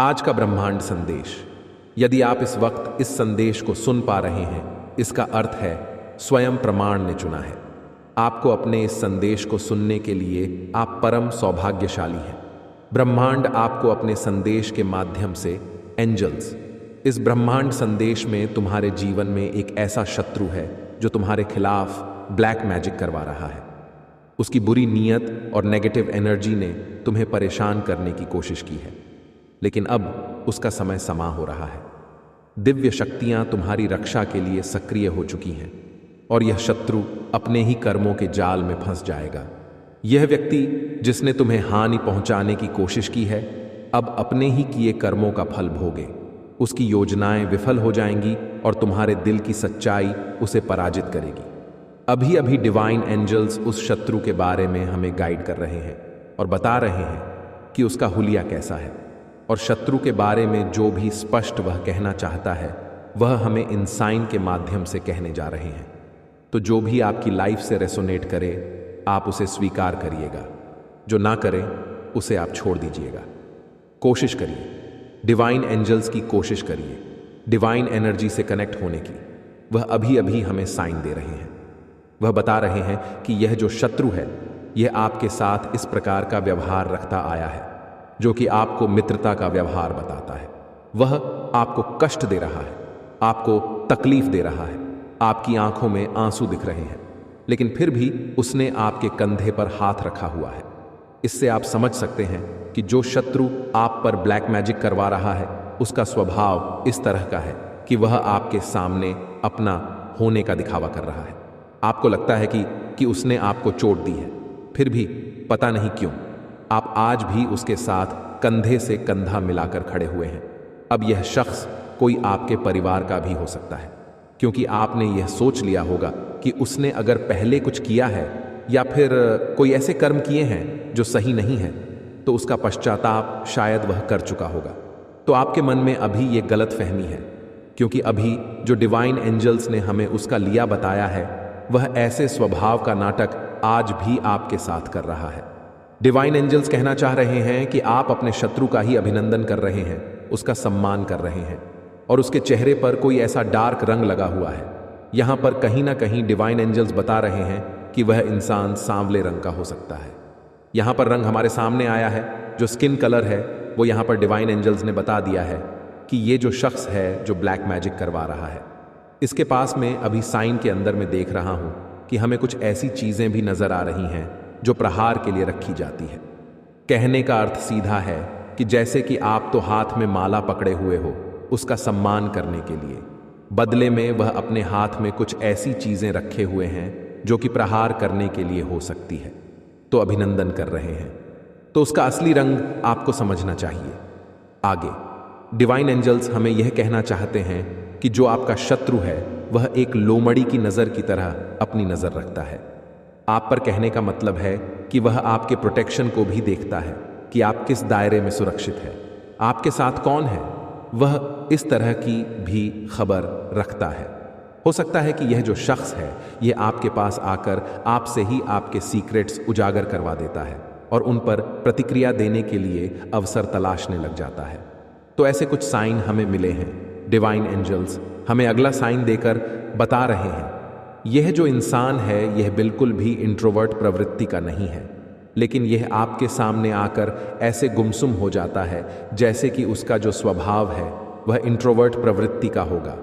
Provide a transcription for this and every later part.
आज का ब्रह्मांड संदेश। यदि आप इस वक्त इस संदेश को सुन पा रहे हैं, इसका अर्थ है स्वयं प्रमाण ने चुना है आपको अपने इस संदेश को सुनने के लिए। आप परम सौभाग्यशाली हैं। ब्रह्मांड आपको अपने संदेश के माध्यम से एंजल्स, इस ब्रह्मांड संदेश में तुम्हारे जीवन में एक ऐसा शत्रु है जो तुम्हारे खिलाफ ब्लैक मैजिक करवा रहा है। उसकी बुरी नीयत और नेगेटिव एनर्जी ने तुम्हें परेशान करने की कोशिश की है, लेकिन अब उसका समय समा हो रहा है। दिव्य शक्तियां तुम्हारी रक्षा के लिए सक्रिय हो चुकी हैं और यह शत्रु अपने ही कर्मों के जाल में फंस जाएगा। यह व्यक्ति जिसने तुम्हें हानि पहुंचाने की कोशिश की है, अब अपने ही किए कर्मों का फल भोगे। उसकी योजनाएं विफल हो जाएंगी और तुम्हारे दिल की सच्चाई उसे पराजित करेगी। अभी अभी डिवाइन एंजल्स उस शत्रु के बारे में हमें गाइड कर रहे हैं और बता रहे हैं कि उसका हुलिया कैसा है, और शत्रु के बारे में जो भी स्पष्ट वह कहना चाहता है वह हमें इन साइन के माध्यम से कहने जा रहे हैं। तो जो भी आपकी लाइफ से रेसोनेट करे आप उसे स्वीकार करिएगा, जो ना करे उसे आप छोड़ दीजिएगा। कोशिश करिए, डिवाइन एंजल्स की कोशिश करिए, डिवाइन एनर्जी से कनेक्ट होने की। वह अभी अभी हमें साइन दे रहे हैं। वह बता रहे हैं कि यह जो शत्रु है यह आपके साथ इस प्रकार का व्यवहार रखता आया है, जो कि आपको मित्रता का व्यवहार बताता है। वह आपको कष्ट दे रहा है, आपको तकलीफ दे रहा है, आपकी आंखों में आंसू दिख रहे हैं, लेकिन फिर भी उसने आपके कंधे पर हाथ रखा हुआ है। इससे आप समझ सकते हैं कि जो शत्रु आप पर ब्लैक मैजिक करवा रहा है उसका स्वभाव इस तरह का है कि वह आपके सामने अपना होने का दिखावा कर रहा है। आपको लगता है कि उसने आपको चोट दी है, फिर भी पता नहीं क्यों आप आज भी उसके साथ कंधे से कंधा मिलाकर खड़े हुए हैं। अब यह शख्स कोई आपके परिवार का भी हो सकता है, क्योंकि आपने यह सोच लिया होगा कि उसने अगर पहले कुछ किया है या फिर कोई ऐसे कर्म किए हैं जो सही नहीं है, तो उसका पश्चाताप शायद वह कर चुका होगा। तो आपके मन में अभी ये गलत फहमी है, क्योंकि अभी जो डिवाइन एंजल्स ने हमें उसका लिया बताया है वह ऐसे स्वभाव का नाटक आज भी आपके साथ कर रहा है। डिवाइन एंजल्स कहना चाह रहे हैं कि आप अपने शत्रु का ही अभिनंदन कर रहे हैं, उसका सम्मान कर रहे हैं, और उसके चेहरे पर कोई ऐसा डार्क रंग लगा हुआ है। यहां पर कहीं ना कहीं डिवाइन एंजल्स बता रहे हैं कि वह इंसान सांवले रंग का हो सकता है। यहां पर रंग हमारे सामने आया है, जो स्किन कलर है वो यहां पर डिवाइन एंजल्स ने बता दिया है कि ये जो शख्स है जो ब्लैक मैजिक करवा रहा है, इसके पास में अभी साइन के अंदर में देख रहा हूं कि हमें कुछ ऐसी चीजें भी नजर आ रही हैं जो प्रहार के लिए रखी जाती है। कहने का अर्थ सीधा है कि जैसे कि आप तो हाथ में माला पकड़े हुए हो उसका सम्मान करने के लिए, बदले में वह अपने हाथ में कुछ ऐसी चीजें रखे हुए हैं जो कि प्रहार करने के लिए हो सकती है, तो अभिनंदन कर रहे हैं। तो उसका असली रंग आपको समझना चाहिए। आगे डिवाइन एंजल्स हमें यह कहना चाहते हैं कि जो आपका शत्रु है वह एक लोमड़ी की नजर की तरह अपनी नजर रखता है आप पर। कहने का मतलब है कि वह आपके प्रोटेक्शन को भी देखता है कि आप किस दायरे में सुरक्षित है, आपके साथ कौन है। वह इस तरह की भी खबर रखता है। हो सकता है कि यह जो शख्स है यह आपके पास आकर आपसे ही आपके सीक्रेट्स उजागर करवा देता है और उन पर प्रतिक्रिया देने के लिए अवसर तलाशने लग जाता है। तो ऐसे कुछ साइन हमें मिले हैं। डिवाइन एंजल्स हमें अगला साइन देकर बता रहे हैं यह जो इंसान है यह बिल्कुल भी इंट्रोवर्ट प्रवृत्ति का नहीं है, लेकिन यह आपके सामने आकर ऐसे गुमसुम हो जाता है जैसे कि उसका जो स्वभाव है वह इंट्रोवर्ट प्रवृत्ति का होगा।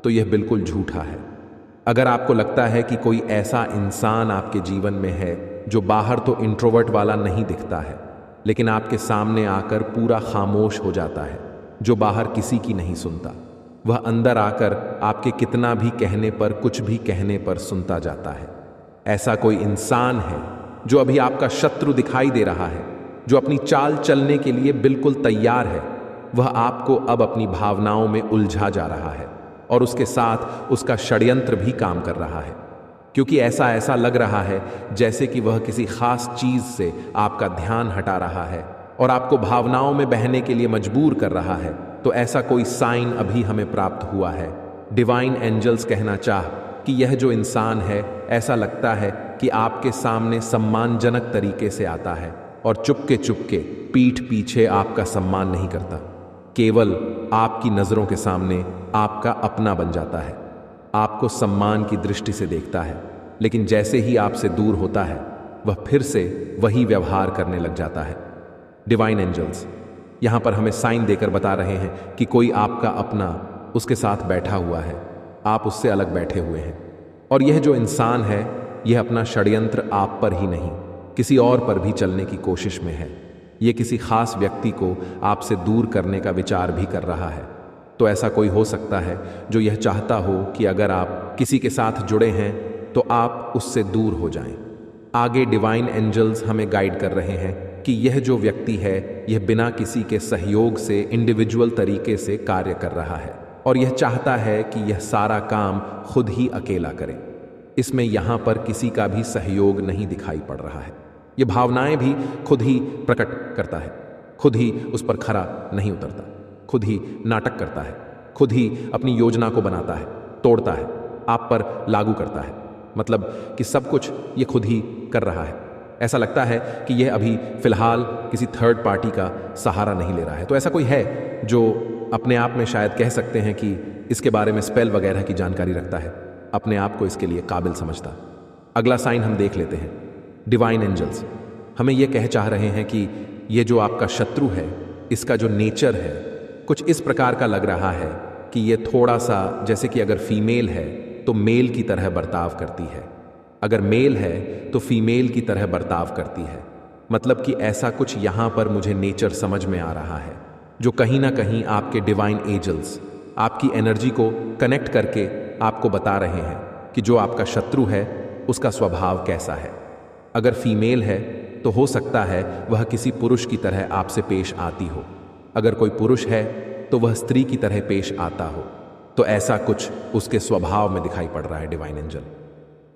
तो यह बिल्कुल झूठा है। अगर आपको लगता है कि कोई ऐसा इंसान आपके जीवन में है जो बाहर तो इंट्रोवर्ट वाला नहीं दिखता है, लेकिन आपके सामने आकर पूरा खामोश हो जाता है, जो बाहर किसी की नहीं सुनता, वह अंदर आकर आपके कितना भी कहने पर, कुछ भी कहने पर सुनता जाता है। ऐसा कोई इंसान है जो अभी आपका शत्रु दिखाई दे रहा है, जो अपनी चाल चलने के लिए बिल्कुल तैयार है। वह आपको अब अपनी भावनाओं में उलझा जा रहा है और उसके साथ उसका षड्यंत्र भी काम कर रहा है, क्योंकि ऐसा लग रहा है जैसे कि वह किसी खास चीज से आपका ध्यान हटा रहा है और आपको भावनाओं में बहने के लिए मजबूर कर रहा है। तो ऐसा कोई साइन अभी हमें प्राप्त हुआ है। डिवाइन एंजल्स कहना चाह कि यह जो इंसान है ऐसा लगता है कि आपके सामने सम्मानजनक तरीके से आता है और चुपके चुपके पीठ पीछे आपका सम्मान नहीं करता। केवल आपकी नज़रों के सामने आपका अपना बन जाता है, आपको सम्मान की दृष्टि से देखता है, लेकिन जैसे ही आपसे दूर होता है वह फिर से वही व्यवहार करने लग जाता है। डिवाइन एंजल्स यहाँ पर हमें साइन देकर बता रहे हैं कि कोई आपका अपना उसके साथ बैठा हुआ है, आप उससे अलग बैठे हुए हैं। और यह जो इंसान है, यह अपना षड्यंत्र आप पर ही नहीं, किसी और पर भी चलने की कोशिश में है। यह किसी खास व्यक्ति को आपसे दूर करने का विचार भी कर रहा है। तो ऐसा कोई हो सकता है जो यह चाहता हो कि अगर आप किसी के साथ जुड़े हैं तो आप उससे दूर हो जाएं। आगे डिवाइन एंजल्स हमें गाइड कर रहे हैं कि यह जो व्यक्ति है, यह बिना किसी के सहयोग से इंडिविजुअल तरीके से कार्य कर रहा है और यह चाहता है कि यह सारा काम खुद ही अकेला करे। इसमें यहाँ पर किसी का भी सहयोग नहीं दिखाई पड़ रहा है। ये भावनाएं भी खुद ही प्रकट करता है, खुद ही उस पर खरा नहीं उतरता, खुद ही नाटक करता है, खुद ही अपनी योजना को बनाता है, तोड़ता है, आप पर लागू करता है। मतलब कि सब कुछ ये खुद ही कर रहा है। ऐसा लगता है कि यह अभी फिलहाल किसी थर्ड पार्टी का सहारा नहीं ले रहा है। तो ऐसा कोई है जो अपने आप में शायद कह सकते हैं कि इसके बारे में स्पेल वगैरह की जानकारी रखता है, अपने आप को इसके लिए काबिल समझता। अगला साइन हम देख लेते हैं। डिवाइन एंजल्स हमें यह कह चाह रहे हैं कि ये जो आपका शत्रु है, इसका जो नेचर है कुछ इस प्रकार का लग रहा है कि ये थोड़ा सा, जैसे कि अगर फीमेल है तो मेल की तरह बर्ताव करती है, अगर मेल है तो फीमेल की तरह बर्ताव करती है। मतलब कि ऐसा कुछ यहाँ पर मुझे नेचर समझ में आ रहा है जो कहीं ना कहीं आपके डिवाइन एंजल्स आपकी एनर्जी को कनेक्ट करके आपको बता रहे हैं कि जो आपका शत्रु है उसका स्वभाव कैसा है। अगर फीमेल है तो हो सकता है वह किसी पुरुष की तरह आपसे पेश आती हो, अगर कोई पुरुष है तो वह स्त्री की तरह पेश आता हो। तो ऐसा कुछ उसके स्वभाव में दिखाई पड़ रहा है। डिवाइन एंजल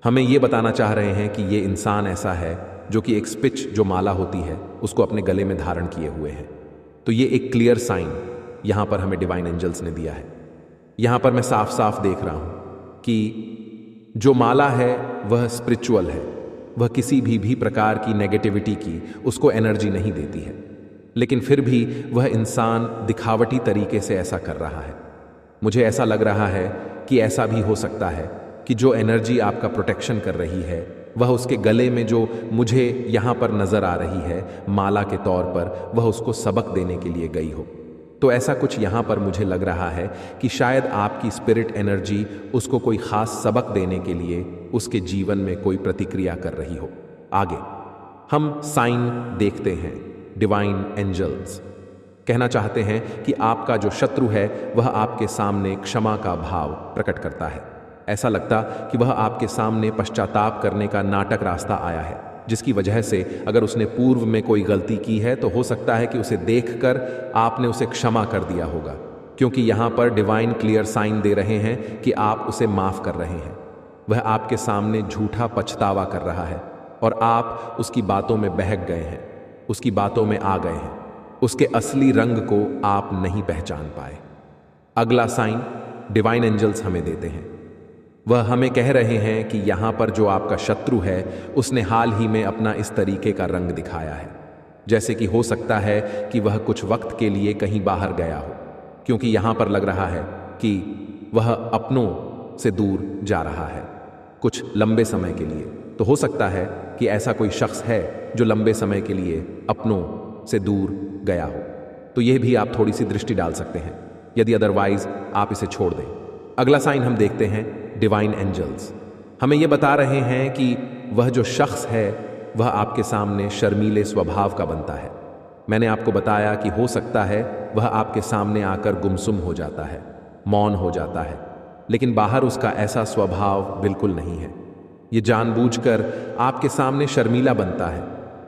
हमें यह बताना चाह रहे हैं कि ये इंसान ऐसा है जो कि एक स्पिच जो माला होती है उसको अपने गले में धारण किए हुए हैं। तो ये एक क्लियर साइन यहाँ पर हमें डिवाइन एंजल्स ने दिया है। यहाँ पर मैं साफ साफ देख रहा हूँ कि जो माला है वह स्पिरिचुअल है, वह किसी भी प्रकार की नेगेटिविटी की उसको एनर्जी नहीं देती है, लेकिन फिर भी वह इंसान दिखावटी तरीके से ऐसा कर रहा है। मुझे ऐसा लग रहा है कि ऐसा भी हो सकता है कि जो एनर्जी आपका प्रोटेक्शन कर रही है वह उसके गले में जो मुझे यहाँ पर नज़र आ रही है माला के तौर पर, वह उसको सबक देने के लिए गई हो। तो ऐसा कुछ यहाँ पर मुझे लग रहा है कि शायद आपकी स्पिरिट एनर्जी उसको कोई ख़ास सबक देने के लिए उसके जीवन में कोई प्रतिक्रिया कर रही हो। आगे हम साइन देखते हैं। डिवाइन एंजल्स कहना चाहते हैं कि आपका जो शत्रु है वह आपके सामने क्षमा का भाव प्रकट करता है। ऐसा लगता कि वह आपके सामने पश्चाताप करने का नाटक रास्ता आया है, जिसकी वजह से अगर उसने पूर्व में कोई गलती की है तो हो सकता है कि उसे देखकर आपने उसे क्षमा कर दिया होगा, क्योंकि यहाँ पर डिवाइन क्लियर साइन दे रहे हैं कि आप उसे माफ़ कर रहे हैं। वह आपके सामने झूठा पछतावा कर रहा है और आप उसकी बातों में बहक गए हैं, उसकी बातों में आ गए हैं, उसके असली रंग को आप नहीं पहचान पाए। अगला साइन डिवाइन एंजल्स हमें देते हैं। वह हमें कह रहे हैं कि यहाँ पर जो आपका शत्रु है उसने हाल ही में अपना इस तरीके का रंग दिखाया है, जैसे कि हो सकता है कि वह कुछ वक्त के लिए कहीं बाहर गया हो, क्योंकि यहाँ पर लग रहा है कि वह अपनों से दूर जा रहा है कुछ लंबे समय के लिए। तो हो सकता है कि ऐसा कोई शख्स है जो लंबे समय के लिए अपनों से दूर गया हो। तो यह भी आप थोड़ी सी दृष्टि डाल सकते हैं, यदि अदरवाइज आप इसे छोड़ दें। अगला साइन हम देखते हैं। डिवाइन एंजल्स हमें यह बता रहे हैं कि वह जो शख्स है वह आपके सामने शर्मीले स्वभाव का बनता है। मैंने आपको बताया कि हो सकता है वह आपके सामने आकर गुमसुम हो जाता है, मौन हो जाता है, लेकिन बाहर उसका ऐसा स्वभाव बिल्कुल नहीं है। ये जानबूझकर आपके सामने शर्मीला बनता है,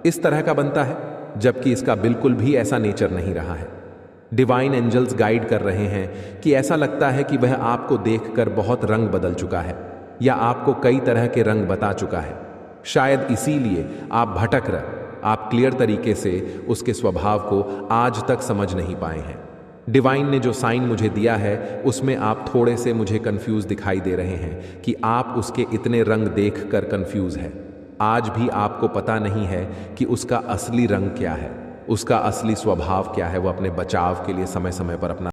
इस तरह का बनता है, जबकि इसका बिल्कुल भी ऐसा नेचर नहीं रहा है। डिवाइन एंजल्स गाइड कर रहे हैं कि ऐसा लगता है कि वह आपको देखकर बहुत रंग बदल चुका है या आपको कई तरह के रंग बता चुका है। शायद इसीलिए आप भटक रहे, आप क्लियर तरीके से उसके स्वभाव को आज तक समझ नहीं पाए हैं। डिवाइन ने जो साइन मुझे दिया है उसमें आप थोड़े से मुझे कंफ्यूज दिखाई दे रहे हैं कि आप उसके इतने रंग देखकर कंफ्यूज है। आज भी आपको पता नहीं है कि उसका असली रंग क्या है। उसका असली स्वभाव क्या है, वो अपने बचाव के लिए समय समय पर अपना